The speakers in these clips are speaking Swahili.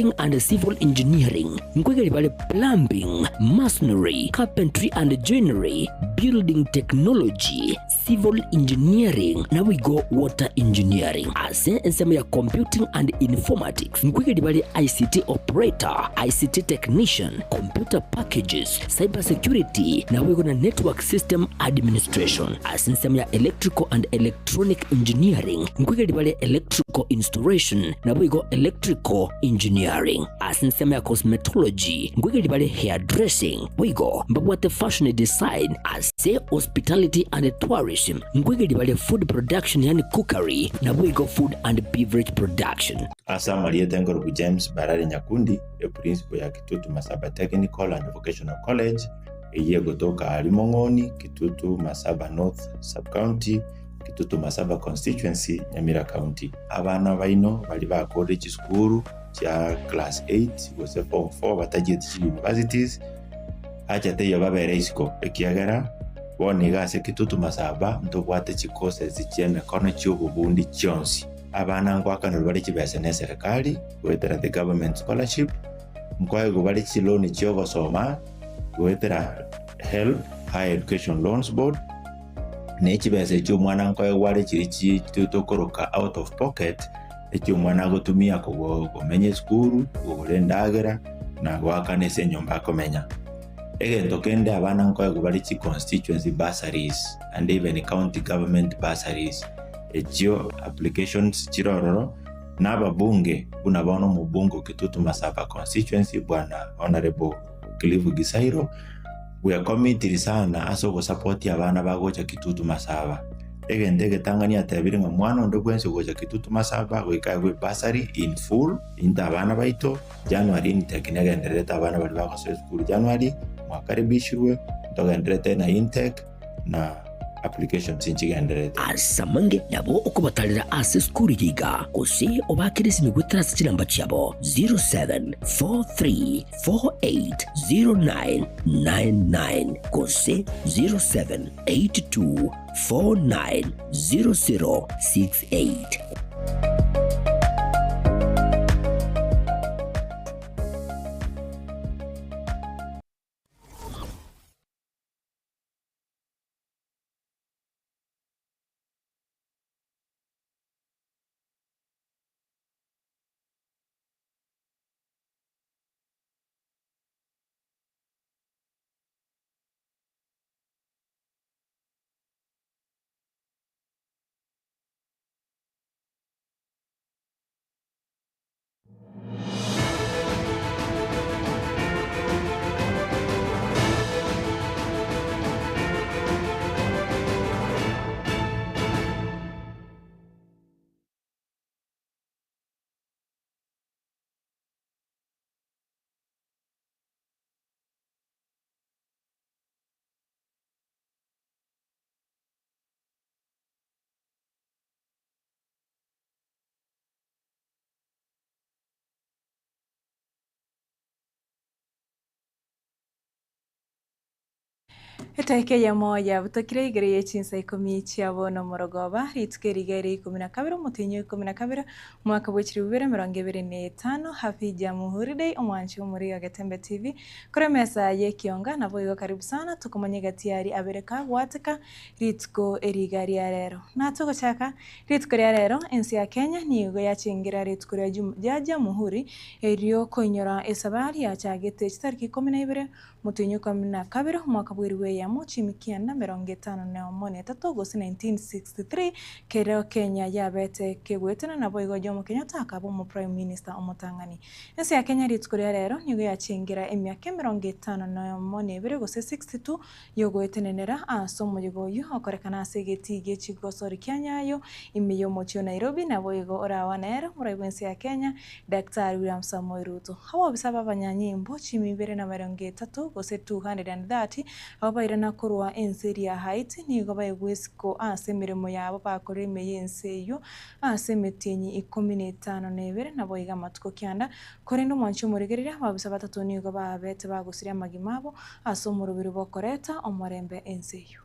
and civil engineering, nkwegeli bale plumbing, masonry, carpentry and joinery, building technology, civil engineering, na we go water engineering. Ase ensema ya computing and informatics, nkwegeli bale ICT operator, ICT technician, computer packages, cyber security, na we go na network system administration. Ase ensema ya electrical and electronic engineering, nkwegeli bale electrical installation, na we go electrical engineering. Asinsema ya cosmetology, ngwegeli bale hairdressing, wigo mbabwate fashion design, ase hospitality and tourism, ngwegeli bale food production yani cookery, na wigo food and beverage production. Asa Maria Tengorogu James Barari Nyakundi, principal ya Kitutu Masaba Technical and Vocational College, eye gotoka Alimongoni, Kitutu Masaba North Sub-County, Kitutu Masaba Constituency, Nyamira County. Abana baino bali ba college school ya class 8 gose form 4 batagiye universities acha teyo babere isiko ekiagera boniga se Kitutu Masaba ntobwate chikose zichene kono cy'ububundi cyonsi. Abana ngwakano bali kibese ne serikali wetera the government scholarship mkwaye go bali loan cyo gosoma wetera help higher education loans board ne kibese cyo mwana nkwaye wale kiri tutokoroka out of pocket ekyo mwana gotumia kumenye skuru kulendagera na gwakanese nyomba komenya egento kende abana nkwaye bali constituency bursaries and even county government bursaries ekyo applications kirororo n'ababunge bunabono mu bungo Kitutu Masaba constituency bwana honorable Clive Gisairo we are committed sana aso go support abana bagocha Kitutu Masaba egende Tanganyika tabiri nga mwana ndo gwense gocha Kitutu Masaba wekawe bursary in full inta abana baito January nitekinega ndereta abana bali bako school January mwakaribishwe ndogenderete na intake na application sinchigenderete asamange nabo okubatalira ase school yiga kose obakirisi migwetara sikiramba cyabo 0743480999 kose 0782490068. Etaike ya moja butokire igere ye Chinsa Ikomi cyabo morogoba ritwere igere 12 mutinyo 12 mwaka bw'ikiri 2025 hafi ya muhuride omwanchi muri Getembe TV kore mesa ye Ekeonga nabo igo karibu sana tukomanye gatiari abereka wateka ritko erigari ya rero natoko chaka ritko ya rero ensi ya Kenya nigo yachingira ritko ya jamhuri eriyo konyora esabari ya chagete chitariki 12 mutinyo 12 mwaka bw'iriwe ya muchimikiana 53 gose 1963 kero Kenya yabete kegwetana nabo igo jomo Kenyatta akabo mu prime minister omutangani ensi ya Kenya ritko rero nigo yachingira emyaka 52 gose 62 yogwetenenera asomo yigoyo okorekana asegeti gechigosori Kenyayo imiyo mochio Nairobi nabo igo orawanera muri ensi ya Kenya Dr. William Samoei Ruto hawo bisaba banyanyimbo chimi 23 gose 230 abaira na kurwa enseri ya Haiti nigo bayegwesiko asemiremo yabo bakore meyenseyo asemetenyi 15 nabo iga matko kyanda korendo mwancho muregerera babisa batatu nigo babete bagusira magimabo asomuro biro bokoreta omorembe enseyo.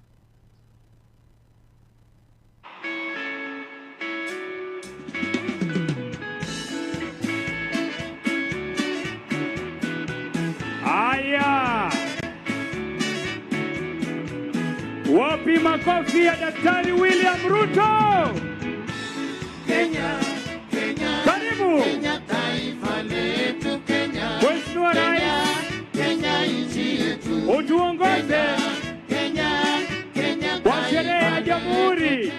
Wapi makofi ya Daktari William Ruto? Kenya, Kenya, Karibu. Kenya taifa letu Kenya. Mheshimiwa Rais, Kenya nchi yetu. utuongoze Kenya, Kenya kwa sherehe ya Jamhuri.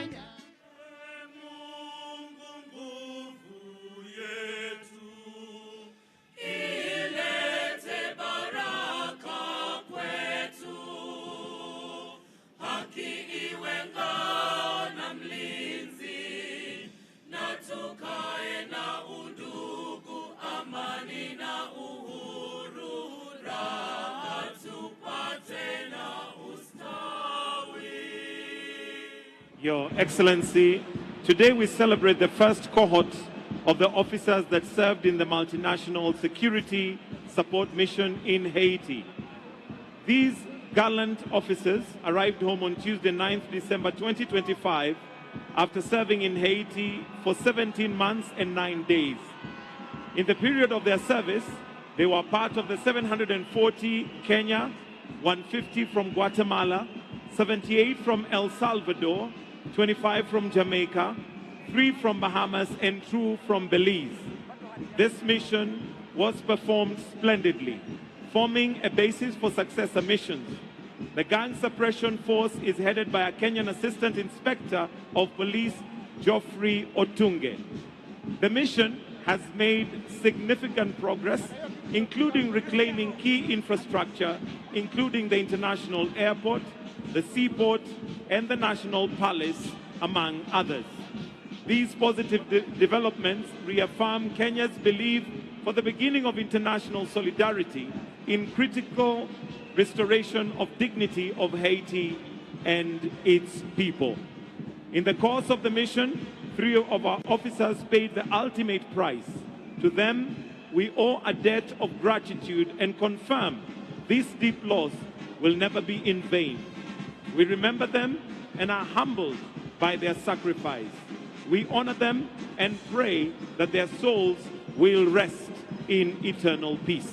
Your Excellency, today we celebrate the first cohort of the officers that served in the multinational security support mission in Haiti. These gallant officers arrived home on Tuesday, 9th December 2025, after serving in Haiti for 17 months and 9 days. In the period of their service, they were part of the 740 Kenya, 150 from Guatemala, 78 from El Salvador, 25 from Jamaica, 3 from Bahamas, and 2 from Belize. This mission was performed splendidly, forming a basis for successor missions. The gang suppression force is headed by a Kenyan Assistant Inspector of Police, Geoffrey Otunge. The mission has made significant progress, including reclaiming key infrastructure, including the international airport, the seaport, and the National Palace, among others. These positive developments reaffirm Kenya's belief for the beginning of international solidarity in critical restoration of dignity of Haiti and its people. In the course of the mission, 3 of our officers paid the ultimate price. To them, we owe a debt of gratitude and confirm this deep loss will never be in vain. We remember them and are humbled by their sacrifice. We honor them and pray that their souls will rest in eternal peace.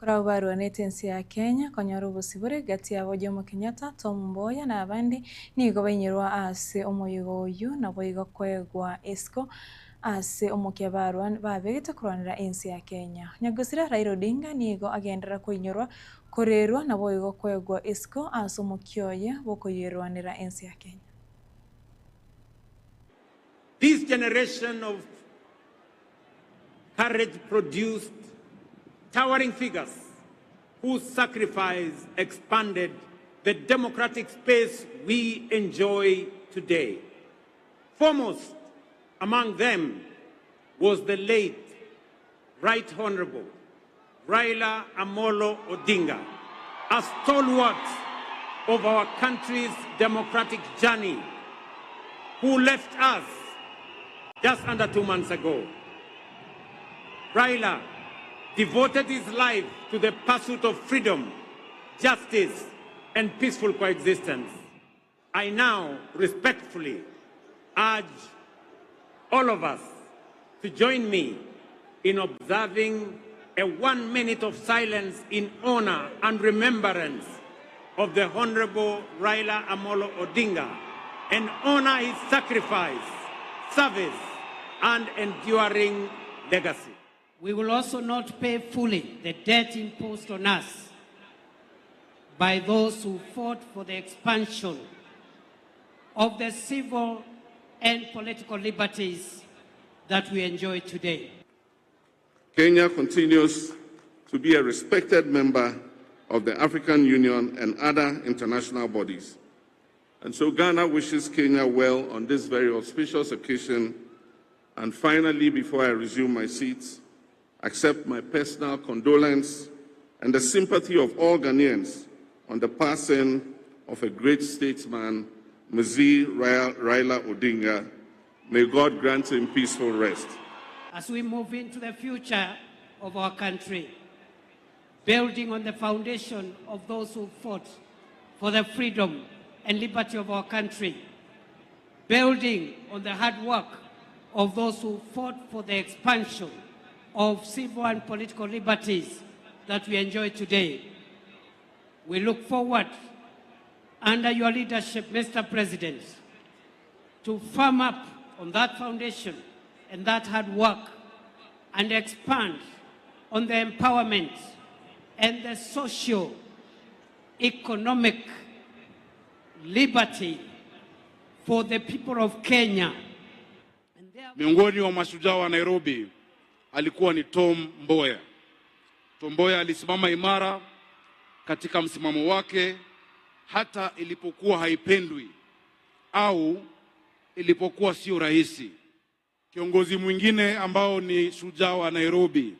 Kurabarwa n'etensi ya Kenya konyora obusibure gati ya Jomo Kenyatta, Tom Mboya na abandi nigo banyerwa ase omuyigo oyu nabo igo kwegwa esco ase omukebarwa babegete kuranira ensi ya Kenya. Nyagusira Raila Odinga nigo agendera kuinyorwa korerwa nabo igo kwegwa esco ase omukyoye bokoyerwanira ensi ya Kenya. This generation of courage produced towering figures whose sacrifice expanded the democratic space we enjoy today. Foremost among them was the late Right Honorable Raila Amolo Odinga, a stalwart of our country's democratic journey, who left us just under 2 months ago. Raila devoted his life to the pursuit of freedom, justice, and peaceful coexistence. I now respectfully urge all of us to join me in observing a 1 minute of silence in honor and remembrance of the Honorable Raila Amolo Odinga and honor his sacrifice, service, and enduring legacy. We will also not pay fully the debt imposed on us by those who fought for the expansion of the civil and political liberties that we enjoy today. Kenya continues to be a respected member of the African Union and other international bodies. And so Ghana wishes Kenya well on this very auspicious occasion. And finally, before I resume my seat, accept my personal condolence and the sympathy of all Ghanaians on the passing of a great statesman, Mzee Raila Odinga. May God grant him peaceful rest. As we move into the future of our country, building on the foundation of those who fought for the freedom and liberty of our country, building on the hard work of those who fought for the expansion of civil and political liberties that we enjoy today, We look forward, under your leadership, Mr. President, to firm up on that foundation and that hard work and expand on the empowerment and the socio-economic liberty for the people of Kenya. Miongoni wa mashujaa wa Nairobi alikuwa ni Tom Mboya. Tom Mboya alisimama imara katika msimamo wake hata ilipokuwa haipendwi au ilipokuwa sio rahisi. Kiongozi mwingine ambao ni shujaa wa Nairobi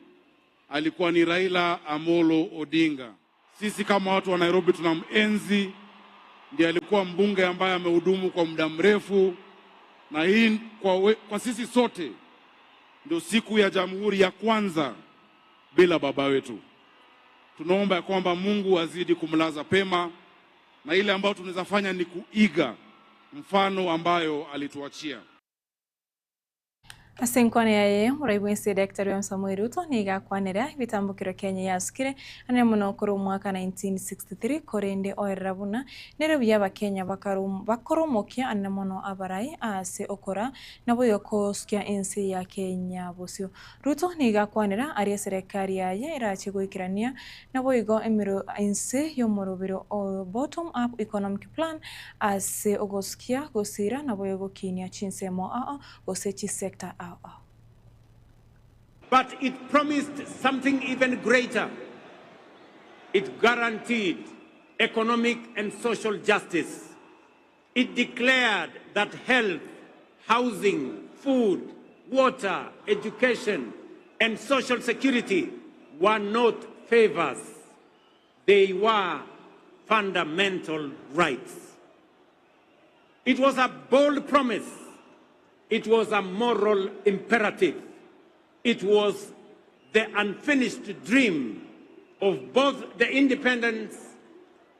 alikuwa ni Raila Amolo Odinga. Sisi kama watu wa Nairobi tunamenzi, ndiye alikuwa mbunge ambaye amehudumu kwa muda mrefu, na hii kwa sisi sote ndio siku ya jamhuri ya kwanza bila baba wetu. Tunaomba ya kwamba Mungu azidi kumlaza pema, na ile ambayo tunaweza fanya ni kuiga mfano ambayo alituachia. Asinkwane yaye muraibu Daktari wa Samuel Ruto niga kwanera bitambukiro Kenya yaskire ane muno kuru mwaka 1963 korende oerabuna nero byaba Kenya bakoromokia ane muno abarai ase okora nabo yokoskia ensi ya Kenya bosio. Ruto niga kwanera ari serikali yaye irachigwikirania nabo igo emiro ensi yomorobiro bottom up economic plan ase ogoskia gosira nabo yogokinia Chinsa gosechi sector. But it promised something even greater. It guaranteed economic and social justice. It declared that health, housing, food, water, education, and social security were not favors. They were fundamental rights. It was a bold promise. It was a moral imperative. It was the unfinished dream of both the independence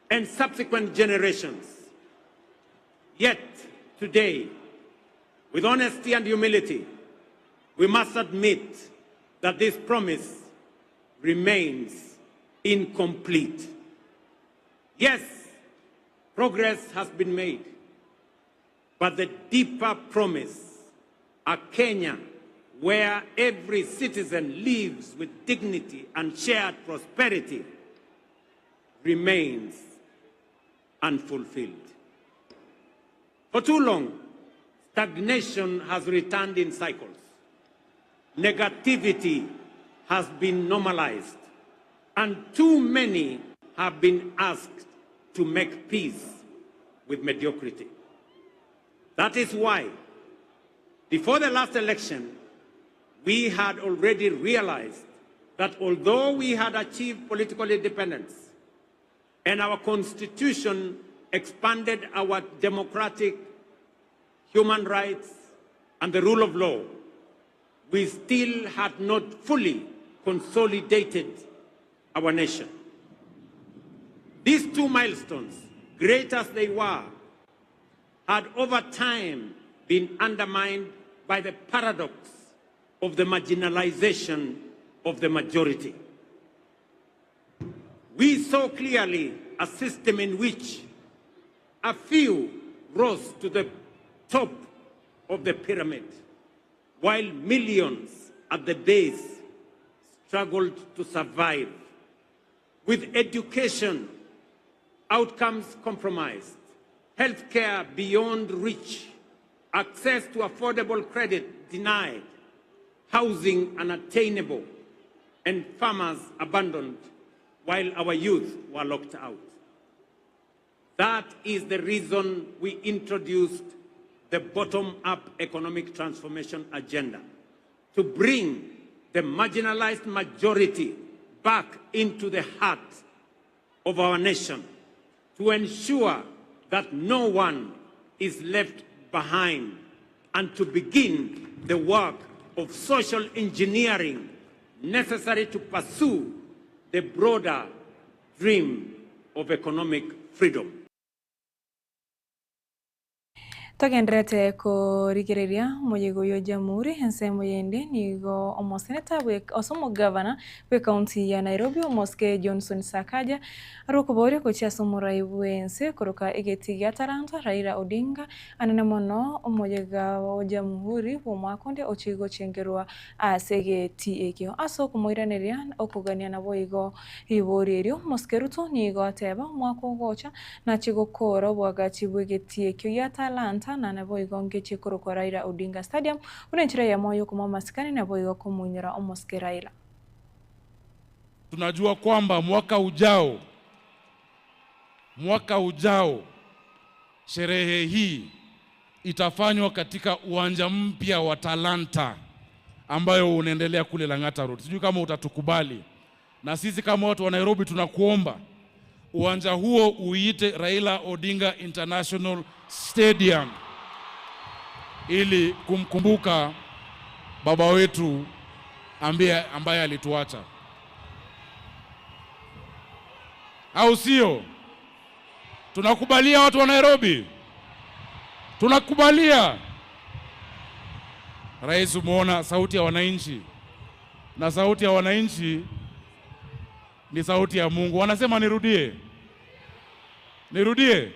and subsequent generations. Yet today, with honesty and humility, we must admit that this promise remains incomplete. Yes, progress has been made, but the deeper promise, a Kenya where every citizen lives with dignity and shared prosperity, remains unfulfilled. For too long, stagnation has returned in cycles. Negativity has been normalized, and too many have been asked to make peace with mediocrity. That is why, before the last election, we had already realized that although we had achieved political independence and our constitution expanded our democratic human rights and the rule of law, we still had not fully consolidated our nation. These two milestones, great as they were, had over time been undermined by the paradox of the marginalization of the majority. We saw clearly a system in which a few rose to the top of the pyramid, while millions at the base struggled to survive. With education outcomes compromised, healthcare beyond reach, access to affordable credit denied, housing unattainable, and farmers abandoned while our youth were locked out. That is the reason we introduced the bottom-up economic transformation agenda, to bring the marginalized majority back into the heart of our nation, to ensure that no one is left behind, and to begin the work of social engineering necessary to pursue the broader dream of economic freedom. Togendrete kurikireria muyigo yo jamhuri ensemo yende nigo omoseneta osomo governor we county ya Nairobi omoske Johnson Sakaja arukubori kuchia murai wense kuruka egeti ya Taranta Raila Odinga anene mono omoyega wa jamhuri wo mwakonde ochigo chengerwa asegeti ekyo aso kumoiraneria okugania na boigo iborerio moskeruto nigo teba mwako gocha na chigo koro bwagachi bwegeti ekyo ya Talanta na nabo igonge chikoro kwa Raila Odinga Stadium unenchira ya moyo kuma masikani nabo igo kumunyira omoske Raila. Tunajua kwamba mwaka ujao sherehe hii itafanywa katika uwanja mpya wa Talanta ambayo unaendelea kule Lang'ata Road. Sijui kama utatukubali. Na sisi kama watu wa Nairobi tunakuomba uwanja huo uite Raila Odinga International Stadium ili kumkumbuka baba wetu ambaye alituacha. Au sio? Tunakubalia watu wa Nairobi? Tunakubalia. Rais, umeona sauti ya wananchi. Na sauti ya wananchi ni sauti ya Mungu. Wanasema nirudie. Nirudie.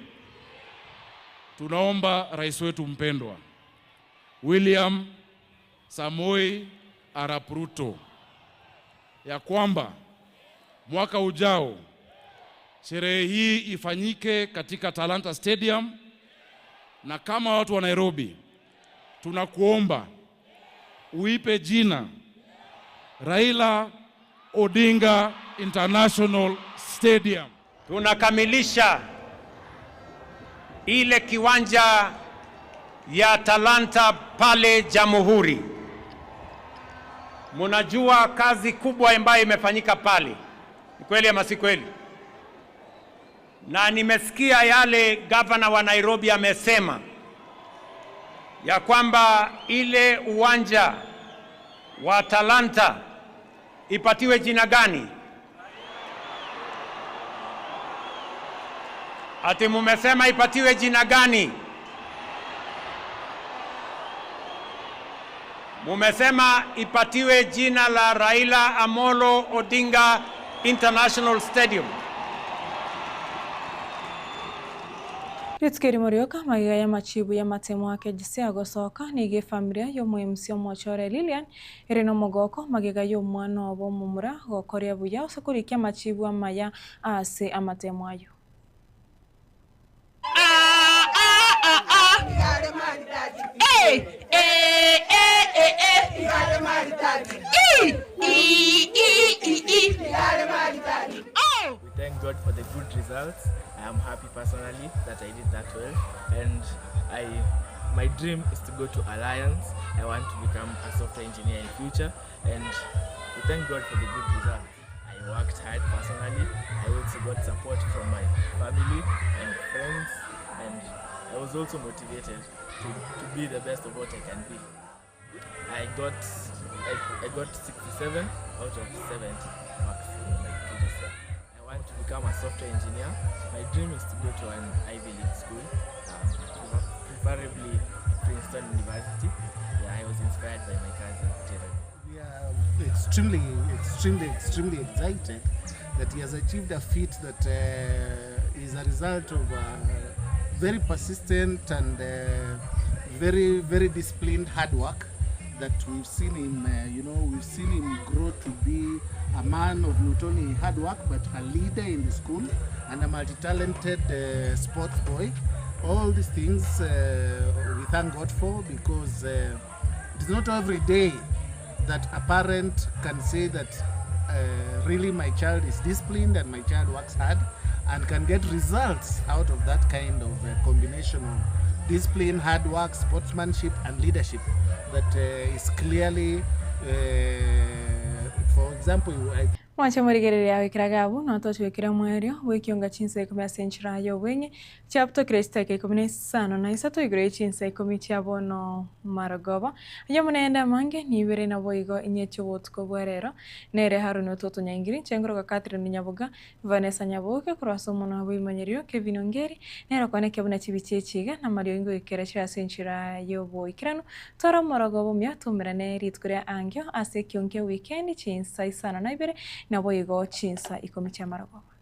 Tunaomba rais wetu mpendwa William Samoei Arap Ruto ya kwamba mwaka ujao sherehe hii ifanyike katika Talanta Stadium, na kama watu wa Nairobi tunakuomba uipe jina Raila Odinga International Stadium. Tunakamilisha ile kiwanja ya Talanta pale Jamhuri. Munajua kazi kubwa ambayo imefanyika pale. Ni kweli ama si kweli? Na nimesikia yale governor wa Nairobi amesema ya kwamba ile uwanja wa Talanta ipatiwe jina gani? Ati mumesema ipatiwe jina gani? Mumesema ipatiwe jina la Raila Amolo Odinga International Stadium. Yutskeri morioka magiga ya machibu ya matemo ake jisi agosoka nige familia yo muemsio mochore Lilian ereno mogoko magiga yo mwana obo mumura gokoria buya osakurikia machibu amaya ase amatemo ayo. We thank God for the good results. I am happy personally that I did that well, and my dream is to go to Alliance. I want to become a software engineer in future, and we thank God for the good results. I worked hard personally. I also got support from my family and friends, and I was also motivated to be the best of what I can be. I got 67 out of 70 marks in my previous year. I want to become a software engineer. My dream is to go to an Ivy League school, preferably Princeton University. Yeah, I was inspired by my cousin, Getembe. We are extremely excited that he has achieved a feat that is a result of very persistent and very, very disciplined hard work that we've seen him, we've seen him grow to be a man of not only hard work but a leader in the school and a multi-talented sports boy. All these things we thank God for, because it's not every day that a parent can say that really my child is disciplined and my child works hard and can get results out of that kind of combination of discipline, hard work, sportsmanship and leadership that is clearly, for example, Mwacha murigerere yawe kiragabu no twekira mwerio wekionga Chinsa Ikomi asenchira yo wenye chapto Krista ke komine sano na isato igre Chinsa Ikomi chabono maragoba yo munenda mange nibere na boigo inyecho wotko bwerero nere haruno toto nyangiri chengro kakatri ni Nyaboga Vanessa Nyaboga kroaso mona wimanyerio Kevin Ongeri nero kone kebuna chibichechiga na mario ingo ikera cha asenchira yo boikrano toro maragoba mya tumerane ritkure angyo ase kionke weekend Chinsa isano na ibere na boigo Chinsa Ikomi cha maragoba.